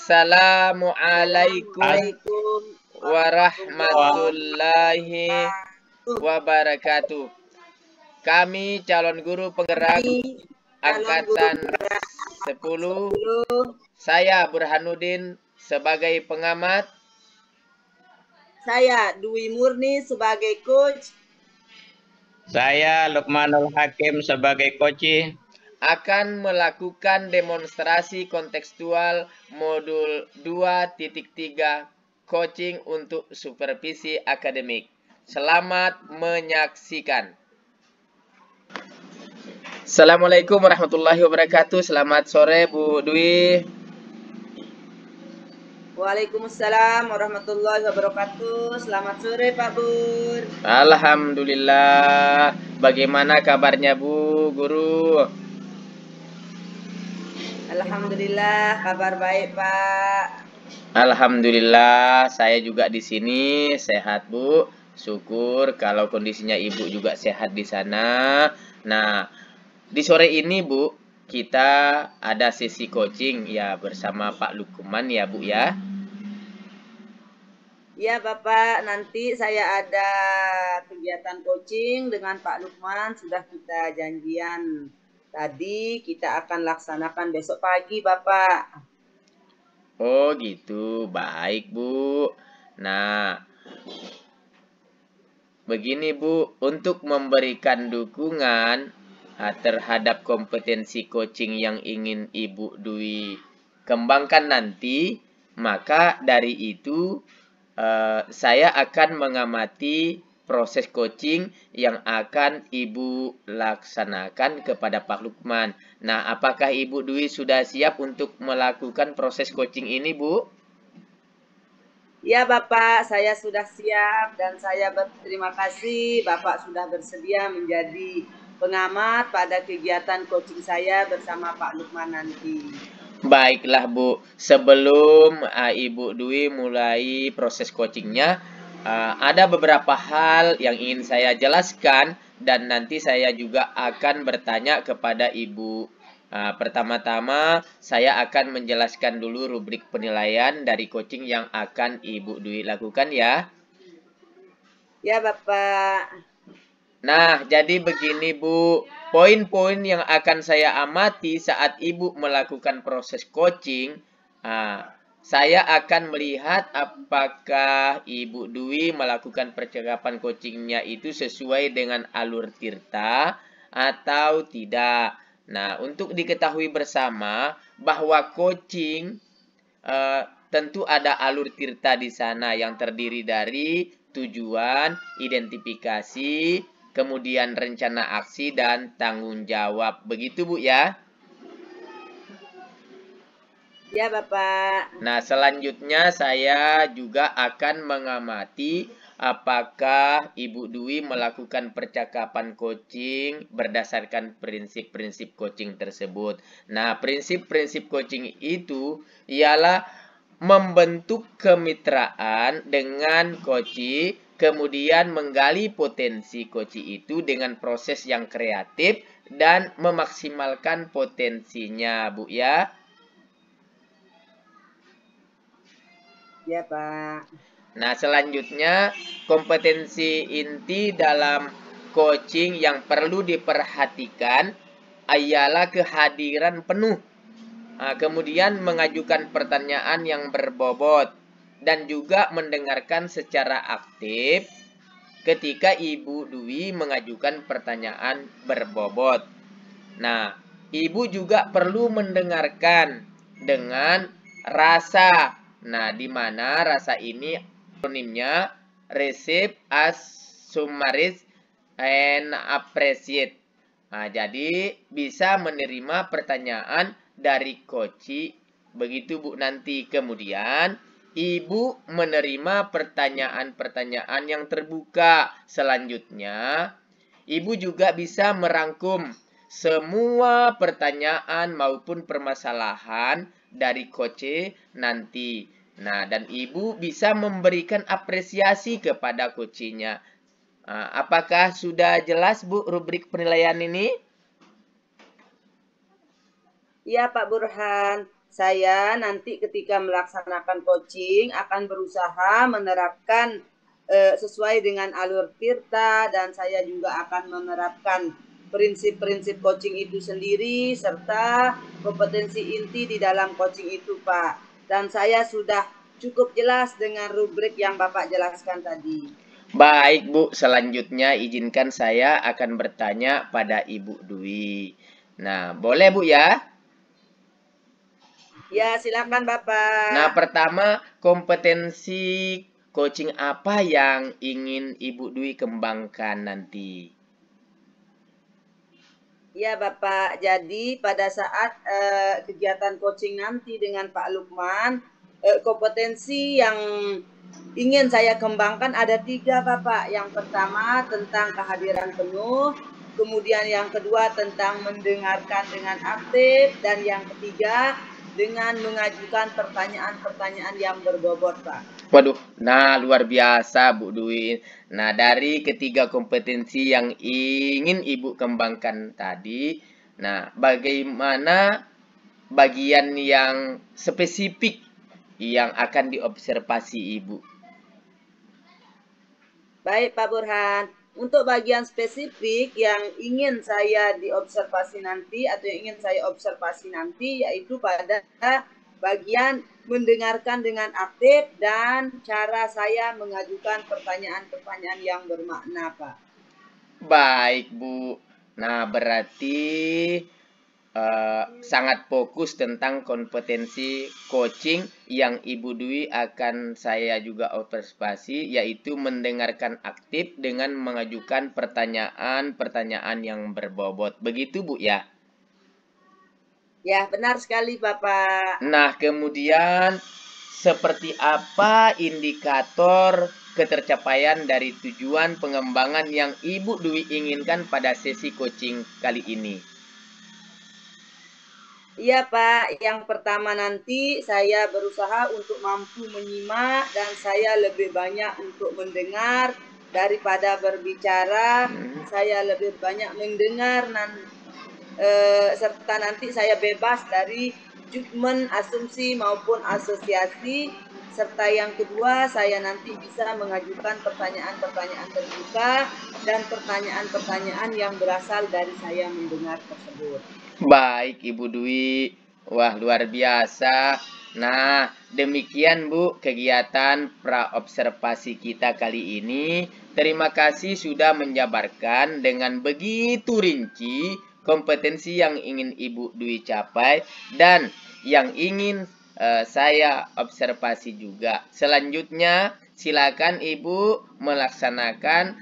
Assalamualaikum Assalamualaikum warahmatullahi wabarakatuh. Kami calon guru penggerak calon guru angkatan 10. Saya Burhanuddin sebagai pengamat. Saya Dwi Murni sebagai coach. Saya Lukmanul Hakim sebagai coach. Akan melakukan demonstrasi kontekstual modul 2.3 coaching untuk supervisi akademik. Selamat menyaksikan. Assalamualaikum warahmatullahi wabarakatuh. Selamat sore Bu Dwi. Waalaikumsalam warahmatullahi wabarakatuh. Selamat sore Pak Bur. Alhamdulillah. Bagaimana kabarnya Bu Guru? Alhamdulillah, kabar baik Pak. Alhamdulillah, saya juga di sini sehat Bu. Syukur kalau kondisinya Ibu juga sehat di sana. Nah, di sore ini Bu, kita ada sesi coaching ya bersama Pak Lukman ya Bu ya. Ya Bapak, nanti saya ada kegiatan coaching dengan Pak Lukman. Sudah kita janjian. Tadi kita akan laksanakan besok pagi Bapak. Oh gitu, baik Bu. Nah, begini Bu, untuk memberikan dukungan terhadap kompetensi coaching yang ingin Ibu Dwi kembangkan nanti, maka dari itu saya akan mengamati proses coaching yang akan Ibu laksanakan kepada Pak Lukman. Nah, apakah Ibu Dwi sudah siap untuk melakukan proses coaching ini, Bu? Ya Bapak, saya sudah siap dan saya berterima kasih Bapak sudah bersedia menjadi pengamat pada kegiatan coaching saya bersama Pak Lukman nanti. Baiklah Bu, sebelum Ibu Dwi mulai proses coachingnya, ada beberapa hal yang ingin saya jelaskan dan nanti saya juga akan bertanya kepada Ibu. Pertama-tama saya akan menjelaskan dulu rubrik penilaian dari coaching yang akan Ibu Dwi lakukan ya. Ya Bapak. Nah, jadi begini Bu, poin-poin yang akan saya amati saat Ibu melakukan proses coaching, saya akan melihat apakah Ibu Dwi melakukan percakapan coachingnya itu sesuai dengan alur tirta atau tidak. Nah, untuk diketahui bersama bahwa coaching tentu ada alur tirta di sana yang terdiri dari tujuan, identifikasi, kemudian rencana aksi dan tanggung jawab. Begitu Bu ya? Ya Bapak. Nah, selanjutnya saya juga akan mengamati apakah Ibu Dwi melakukan percakapan coaching berdasarkan prinsip-prinsip coaching tersebut. Nah, prinsip-prinsip coaching itu ialah membentuk kemitraan dengan coachee, kemudian menggali potensi coachee itu dengan proses yang kreatif dan memaksimalkan potensinya, Bu ya. Ya Pak. Nah, selanjutnya kompetensi inti dalam coaching yang perlu diperhatikan ialah kehadiran penuh. Kemudian mengajukan pertanyaan yang berbobot dan juga mendengarkan secara aktif ketika Ibu Dwi mengajukan pertanyaan berbobot. Nah, Ibu juga perlu mendengarkan dengan rasa. Nah, di mana rasa ini akronimnya receive, ask, summarize, and appreciate. Nah, jadi bisa menerima pertanyaan dari coachee. Begitu Bu nanti. Kemudian Ibu menerima pertanyaan-pertanyaan yang terbuka. Selanjutnya, Ibu juga bisa merangkum semua pertanyaan maupun permasalahan dari coachee nanti. Nah, dan Ibu bisa memberikan apresiasi kepada coachee-nya. Apakah sudah jelas Bu rubrik penilaian ini? Iya Pak Burhan. saya nanti ketika melaksanakan coaching akan berusaha menerapkan sesuai dengan alur Tirta, dan saya juga akan menerapkan prinsip-prinsip coaching itu sendiri serta kompetensi inti di dalam coaching itu, Pak. Dan saya sudah cukup jelas dengan rubrik yang Bapak jelaskan tadi. Baik Bu, selanjutnya izinkan saya akan bertanya pada Ibu Dwi. Nah, boleh Bu ya? Ya, silakan Bapak. Nah, pertama, kompetensi coaching apa yang ingin Ibu Dwi kembangkan nanti? Ya Bapak, jadi pada saat kegiatan coaching nanti dengan Pak Lukman, kompetensi yang ingin saya kembangkan ada 3 Bapak. Yang pertama tentang kehadiran penuh, kemudian yang kedua tentang mendengarkan dengan aktif, dan yang ketiga dengan mengajukan pertanyaan-pertanyaan yang berbobot, Pak. Waduh, nah luar biasa Bu Dwi. Nah, dari ketiga kompetensi yang ingin Ibu kembangkan tadi, nah bagaimana bagian yang spesifik yang akan diobservasi Ibu? Baik Pak Burhan, untuk bagian spesifik yang ingin saya diobservasi nanti atau yang ingin saya observasi nanti yaitu pada bagian mendengarkan dengan aktif dan cara saya mengajukan pertanyaan-pertanyaan yang bermakna, Pak. Baik Bu. Nah, berarti sangat fokus tentang kompetensi coaching yang Ibu Dwi akan saya juga observasi, yaitu mendengarkan aktif dengan mengajukan pertanyaan-pertanyaan yang berbobot. Begitu Bu ya? Ya, benar sekali Bapak. Nah, kemudian seperti apa indikator ketercapaian dari tujuan pengembangan yang Ibu Dwi inginkan pada sesi coaching kali ini? Iya Pak, yang pertama nanti saya berusaha untuk mampu menyimak dan saya lebih banyak untuk mendengar daripada berbicara. Saya lebih banyak mendengar serta nanti saya bebas dari judgement, asumsi maupun asosiasi. Serta yang kedua, saya nanti bisa mengajukan pertanyaan-pertanyaan terbuka dan pertanyaan-pertanyaan yang berasal dari saya mendengar tersebut. Baik Ibu Dwi, wah luar biasa. Nah, demikian Bu kegiatan praobservasi kita kali ini. Terima kasih sudah menjabarkan dengan begitu rinci kompetensi yang ingin Ibu Dwi capai dan yang ingin saya observasi juga. Selanjutnya, silakan Ibu melaksanakan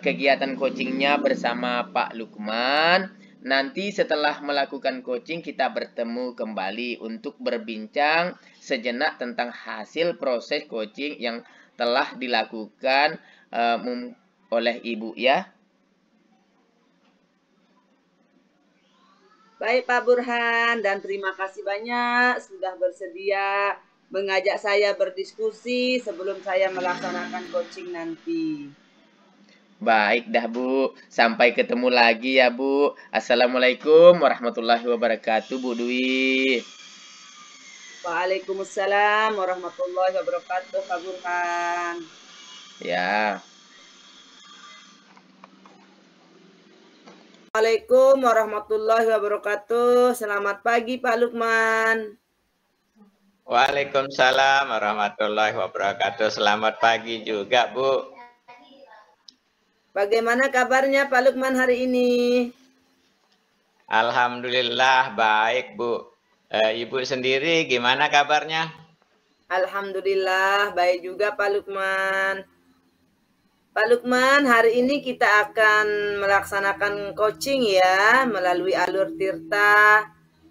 kegiatan coachingnya bersama Pak Lukman. Nanti setelah melakukan coaching kita bertemu kembali untuk berbincang sejenak tentang hasil proses coaching yang telah dilakukan oleh Ibu ya. Baik Pak Burhan, dan terima kasih banyak sudah bersedia mengajak saya berdiskusi sebelum saya melaksanakan coaching nanti. Baik dah Bu, sampai ketemu lagi ya Bu. Assalamualaikum warahmatullahi wabarakatuh Bu Dwi. Waalaikumsalam warahmatullahi wabarakatuh Pak Burhan. Ya. Assalamualaikum warahmatullahi wabarakatuh. Selamat pagi Pak Lukman. Waalaikumsalam warahmatullahi wabarakatuh. Selamat pagi juga Bu. Bagaimana kabarnya Pak Lukman hari ini? Alhamdulillah baik Bu. Ibu sendiri gimana kabarnya? Alhamdulillah baik juga Pak Lukman. Pak Lukman, hari ini kita akan melaksanakan coaching ya melalui alur Tirta.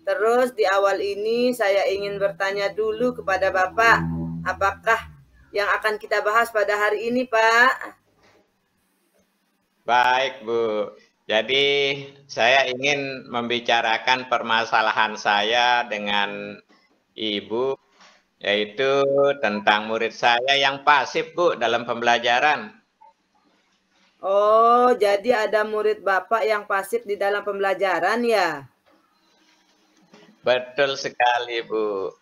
Terus di awal ini saya ingin bertanya dulu kepada Bapak, apakah yang akan kita bahas pada hari ini Pak? Baik Bu. Jadi saya ingin membicarakan permasalahan saya dengan Ibu, yaitu tentang murid saya yang pasif Bu dalam pembelajaran. Oh, jadi ada murid Bapak yang pasif di dalam pembelajaran ya? Betul sekali, Bu.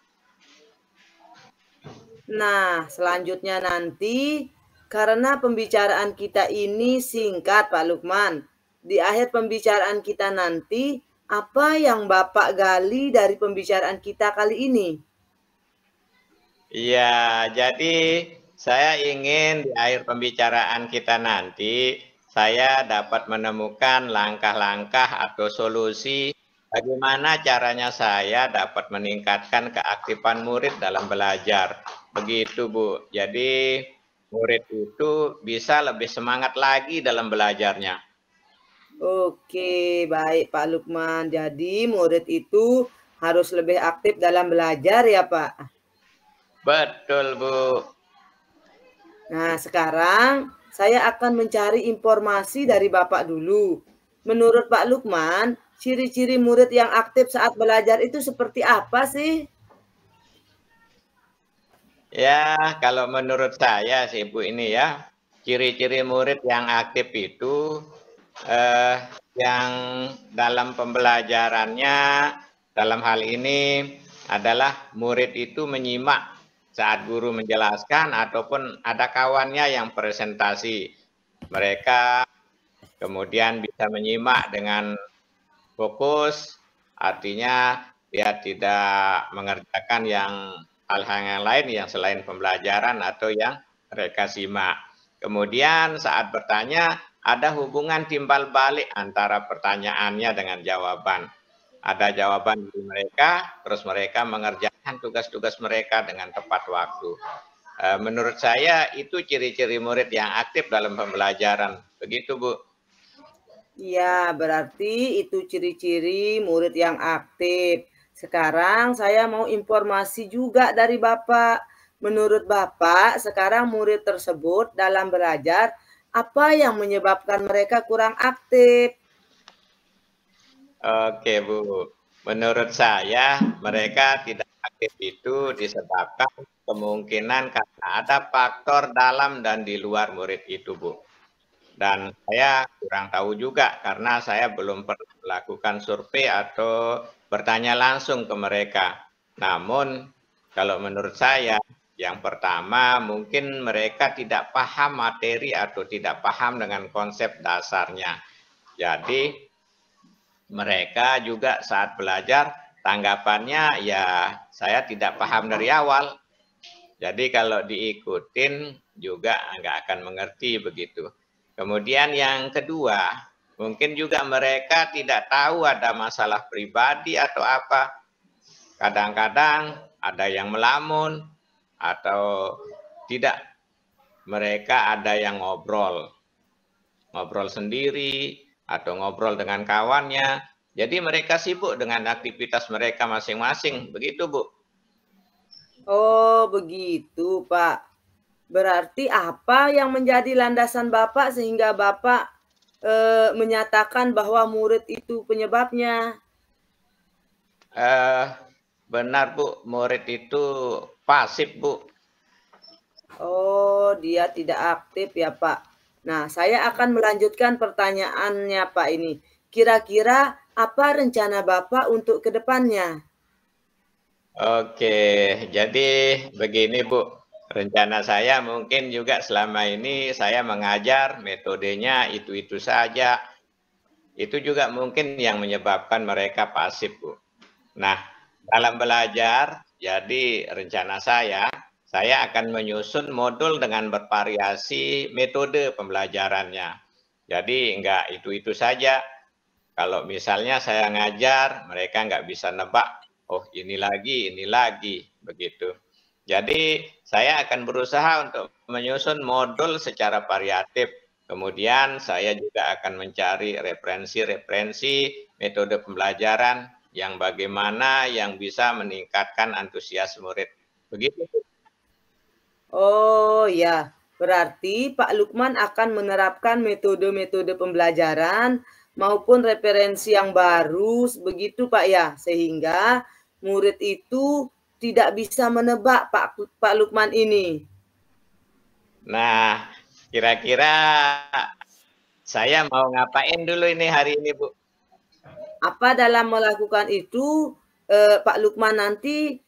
Nah, selanjutnya nanti, karena pembicaraan kita ini singkat, Pak Lukman, di akhir pembicaraan kita nanti, apa yang Bapak gali dari pembicaraan kita kali ini? Iya, jadi saya ingin di akhir pembicaraan kita nanti, saya dapat menemukan langkah-langkah atau solusi bagaimana caranya saya dapat meningkatkan keaktifan murid dalam belajar. Begitu, Bu. Jadi, murid itu bisa lebih semangat lagi dalam belajarnya. Oke, baik Pak Lukman. Jadi murid itu harus lebih aktif dalam belajar ya, Pak. Betul, Bu. Nah, sekarang saya akan mencari informasi dari Bapak dulu. Menurut Pak Lukman, ciri-ciri murid yang aktif saat belajar itu seperti apa sih? Ya, kalau menurut saya sih Bu ini ya, ciri-ciri murid yang aktif itu yang dalam pembelajarannya dalam hal ini adalah murid itu menyimak saat guru menjelaskan ataupun ada kawannya yang presentasi. Mereka kemudian bisa menyimak dengan fokus, artinya dia tidak mengerjakan hal-hal yang lain yang selain pembelajaran atau yang mereka simak. Kemudian saat bertanya, ada hubungan timbal balik antara pertanyaannya dengan jawaban. Ada jawaban dari mereka, terus mereka mengerjakan tugas-tugas mereka dengan tepat waktu. Menurut saya itu ciri-ciri murid yang aktif dalam pembelajaran. Begitu, Bu. Ya, berarti itu ciri-ciri murid yang aktif. Sekarang saya mau informasi juga dari Bapak. Menurut Bapak, sekarang murid tersebut dalam belajar, apa yang menyebabkan mereka kurang aktif? Oke, Bu. Menurut saya, mereka tidak aktif itu disebabkan kemungkinan karena ada faktor dalam dan di luar murid itu, Bu. Dan saya kurang tahu juga karena saya belum pernah melakukan survei atau bertanya langsung ke mereka. Namun, kalau menurut saya, yang pertama mungkin mereka tidak paham materi atau tidak paham dengan konsep dasarnya. Jadi, mereka juga saat belajar tanggapannya ya saya tidak paham dari awal. Jadi kalau diikutin juga nggak akan mengerti begitu. Kemudian yang kedua, mungkin juga mereka tidak tahu ada masalah pribadi atau apa. Kadang-kadang ada yang melamun atau tidak. Mereka ada yang ngobrol sendiri atau ngobrol dengan kawannya. Jadi mereka sibuk dengan aktivitas mereka masing-masing. Begitu, Bu. Oh, begitu, Pak. Berarti apa yang menjadi landasan Bapak sehingga Bapak menyatakan bahwa murid itu penyebabnya? Benar, Bu. Murid itu pasif, Bu. Oh, dia tidak aktif ya, Pak. Nah, saya akan melanjutkan pertanyaannya, Pak ini. Kira-kira apa rencana Bapak untuk ke depannya? Oke, jadi begini Bu, rencana saya mungkin juga selama ini saya mengajar metodenya itu-itu saja. Itu juga mungkin yang menyebabkan mereka pasif Bu. Nah, dalam belajar, jadi rencana saya akan menyusun modul dengan bervariasi metode pembelajarannya. Jadi enggak itu-itu saja. Kalau misalnya saya ngajar, mereka nggak bisa nebak, oh ini lagi, begitu. Jadi saya akan berusaha untuk menyusun modul secara variatif. Kemudian saya juga akan mencari referensi-referensi metode pembelajaran yang bagaimana yang bisa meningkatkan antusias murid. Begitu. Oh ya, berarti Pak Lukman akan menerapkan metode-metode pembelajaran maupun referensi yang baru, begitu Pak ya, sehingga murid itu tidak bisa menebak Pak Lukman ini. Nah, kira-kira saya mau ngapain dulu ini hari ini, Bu? Apa dalam melakukan itu Pak Lukman nanti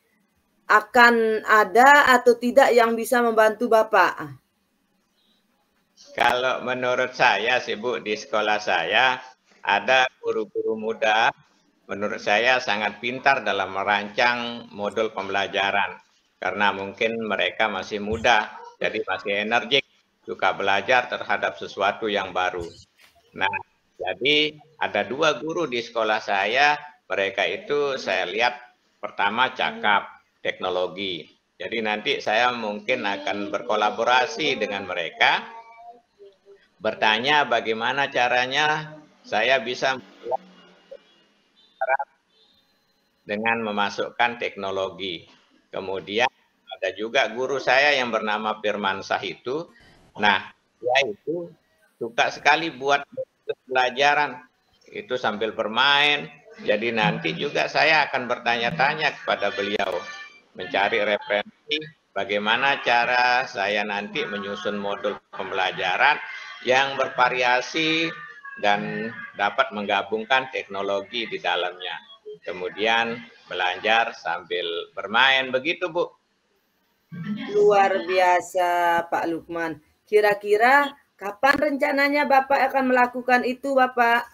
akan ada atau tidak yang bisa membantu Bapak? Kalau menurut saya sih Bu, di sekolah saya ada guru-guru muda, menurut saya sangat pintar dalam merancang modul pembelajaran. Karena mungkin mereka masih muda, jadi masih energik, suka belajar terhadap sesuatu yang baru. Nah, jadi ada 2 guru di sekolah saya, mereka itu saya lihat pertama cakap teknologi. Jadi nanti saya mungkin akan berkolaborasi dengan mereka, bertanya bagaimana caranya saya bisa dengan memasukkan teknologi. Kemudian ada juga guru saya yang bernama Firmansah itu. Nah, dia itu suka sekali buat pelajaran itu sambil bermain. Jadi nanti juga saya akan bertanya-tanya kepada beliau, mencari referensi bagaimana cara saya nanti menyusun modul pembelajaran yang bervariasi dan dapat menggabungkan teknologi di dalamnya. Kemudian belajar sambil bermain, begitu Bu. Luar biasa Pak Lukman. Kira-kira kapan rencananya Bapak akan melakukan itu, Bapak?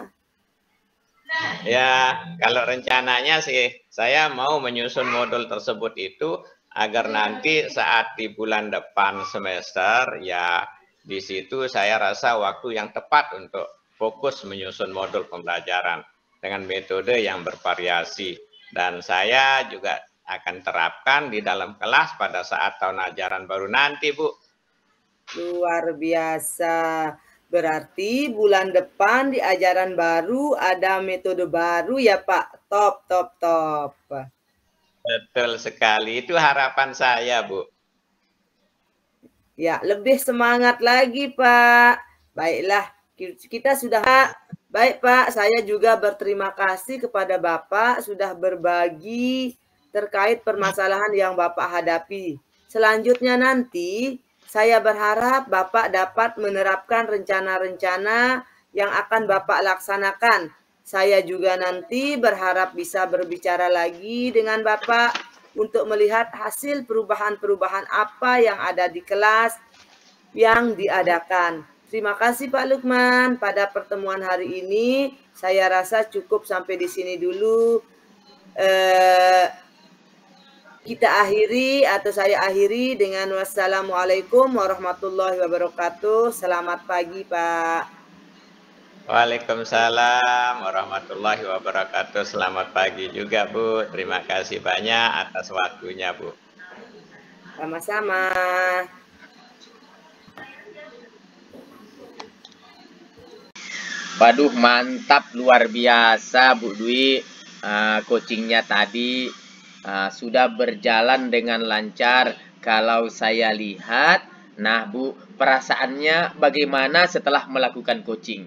Ya, kalau rencananya sih saya mau menyusun modul tersebut itu agar nanti saat di bulan depan semester ya di situ saya rasa waktu yang tepat untuk fokus menyusun modul pembelajaran dengan metode yang bervariasi dan saya juga akan terapkan di dalam kelas pada saat tahun ajaran baru nanti, Bu. Luar biasa. Berarti bulan depan di ajaran baru ada metode baru ya Pak. Top, top, top. Betul sekali, itu harapan saya, Bu. Ya, lebih semangat lagi Pak. Baiklah, kita sudah baik Pak, saya juga berterima kasih kepada Bapak sudah berbagi terkait permasalahan yang Bapak hadapi. Selanjutnya nanti saya berharap Bapak dapat menerapkan rencana-rencana yang akan Bapak laksanakan. Saya juga nanti berharap bisa berbicara lagi dengan Bapak untuk melihat hasil perubahan-perubahan apa yang ada di kelas yang diadakan. Terima kasih Pak Lukman. Pada pertemuan hari ini saya rasa cukup sampai di sini dulu. Kita akhiri atau saya akhiri dengan wassalamualaikum warahmatullahi wabarakatuh. Selamat pagi Pak. Waalaikumsalam warahmatullahi wabarakatuh. Selamat pagi juga, Bu. Terima kasih banyak atas waktunya, Bu. Sama-sama. Waduh, mantap, luar biasa Bu Dwi. Coachingnya tadi sudah berjalan dengan lancar. Kalau saya lihat, nah Bu, perasaannya bagaimana setelah melakukan coaching?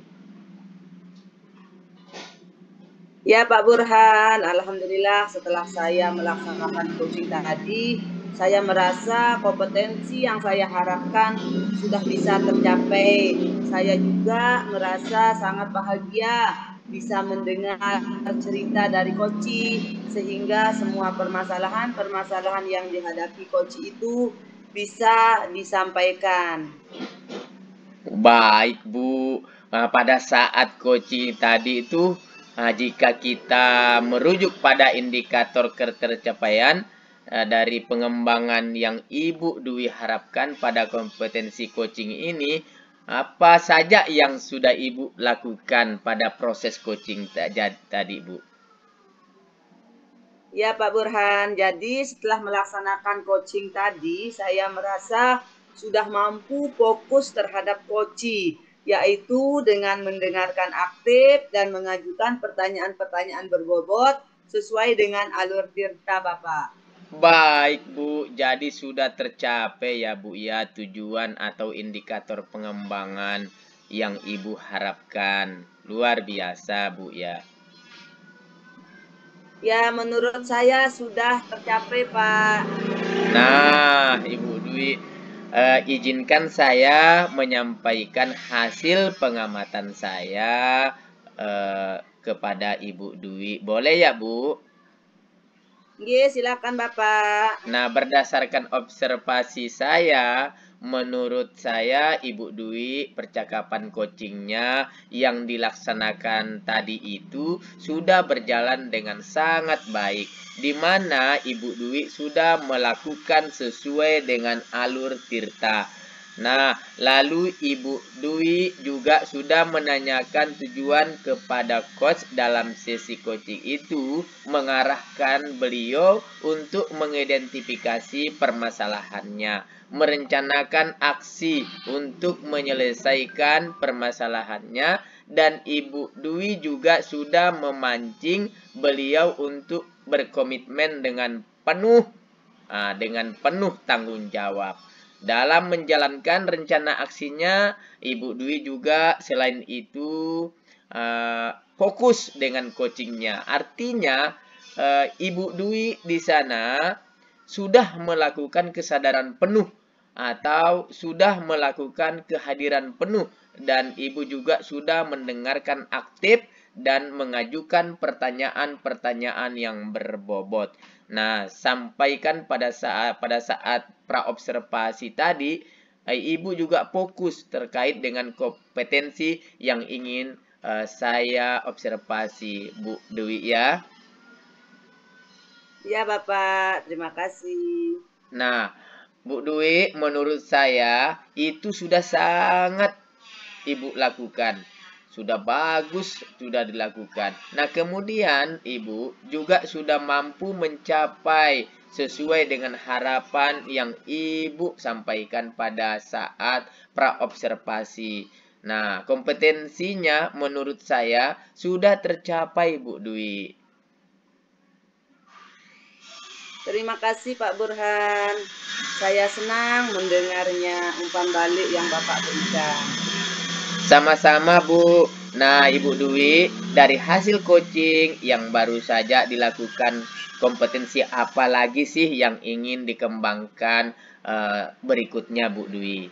Ya Pak Burhan, alhamdulillah setelah saya melaksanakan coaching tadi, saya merasa kompetensi yang saya harapkan sudah bisa tercapai. Saya juga merasa sangat bahagia bisa mendengar cerita dari Koci, sehingga semua permasalahan yang dihadapi Koci itu bisa disampaikan. Baik Bu, pada saat coaching tadi itu, jika kita merujuk pada indikator ketercapaian dari pengembangan yang Ibu Dwi harapkan pada kompetensi coaching ini, apa saja yang sudah Ibu lakukan pada proses coaching tadi Bu? Ya Pak Burhan, jadi setelah melaksanakan coaching tadi, saya merasa sudah mampu fokus terhadap coaching, yaitu dengan mendengarkan aktif dan mengajukan pertanyaan-pertanyaan berbobot sesuai dengan alur cerita Bapak. Baik Bu, jadi sudah tercapai ya Bu ya tujuan atau indikator pengembangan yang Ibu harapkan. Luar biasa Bu ya. Ya, menurut saya sudah tercapai Pak. Nah, Ibu Dwi, izinkan saya menyampaikan hasil pengamatan saya kepada Ibu Dwi. Boleh ya Bu? Nggih, silakan Bapak. Nah, berdasarkan observasi saya, menurut saya Ibu Dwi percakapan coachingnya yang dilaksanakan tadi itu sudah berjalan dengan sangat baik, di mana Ibu Dwi sudah melakukan sesuai dengan alur tirta. Nah, lalu Ibu Dwi juga sudah menanyakan tujuan kepada coach dalam sesi coaching itu, mengarahkan beliau untuk mengidentifikasi permasalahannya, merencanakan aksi untuk menyelesaikan permasalahannya, dan Ibu Dwi juga sudah memancing beliau untuk berkomitmen dengan penuh tanggung jawab. Dalam menjalankan rencana aksinya, Ibu Dwi juga selain itu fokus dengan coachingnya. Artinya, Ibu Dwi di sana sudah melakukan kesadaran penuh atau sudah melakukan kehadiran penuh, dan Ibu juga sudah mendengarkan aktif dan mengajukan pertanyaan-pertanyaan yang berbobot. Nah, sampaikan pada saat praobservasi tadi, Ibu juga fokus terkait dengan kompetensi yang ingin saya observasi, Bu Dewi ya. Ya Bapak, terima kasih. Nah, Bu Dewi, menurut saya itu sudah sangat Ibu lakukan. Sudah bagus, sudah dilakukan. Nah, kemudian Ibu juga sudah mampu mencapai sesuai dengan harapan yang Ibu sampaikan pada saat praobservasi. Nah, kompetensinya menurut saya sudah tercapai, Bu Dwi. Terima kasih Pak Burhan. Saya senang mendengarnya umpan balik yang Bapak berikan. Sama-sama, Bu. Nah, Ibu Dwi, dari hasil coaching yang baru saja dilakukan, kompetensi apa lagi sih yang ingin dikembangkan berikutnya, Bu Dwi?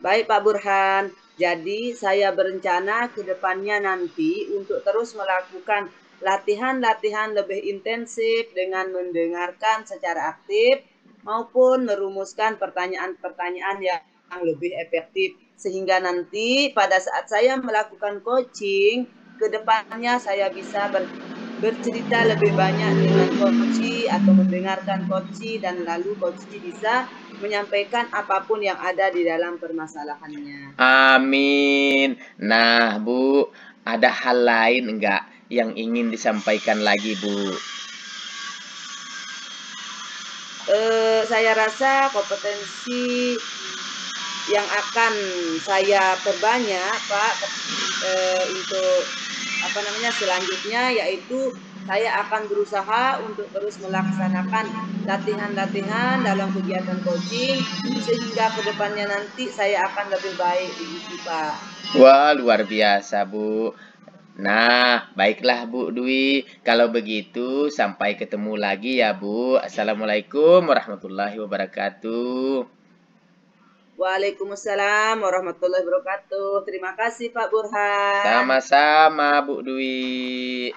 Baik Pak Burhan, jadi saya berencana ke depannya nanti untuk terus melakukan latihan-latihan lebih intensif dengan mendengarkan secara aktif maupun merumuskan pertanyaan-pertanyaan yang lebih efektif. Sehingga nanti pada saat saya melakukan coaching, ke depannya saya bisa bercerita lebih banyak dengan coach atau mendengarkan coach dan lalu coach bisa menyampaikan apapun yang ada di dalam permasalahannya. Amin. Nah, Bu, ada hal lain enggak yang ingin disampaikan lagi, Bu? Saya rasa kompetensi yang akan saya perbanyak, Pak, untuk selanjutnya yaitu saya akan berusaha untuk terus melaksanakan latihan-latihan dalam kegiatan coaching sehingga kedepannya nanti saya akan lebih baik begitu, Pak. Wah, luar biasa, Bu. Nah, baiklah Bu Dwi. Kalau begitu, sampai ketemu lagi ya, Bu. Assalamualaikum warahmatullahi wabarakatuh. Waalaikumsalam warahmatullahi wabarakatuh. Terima kasih Pak Burhan. Sama-sama, Bu Dwi.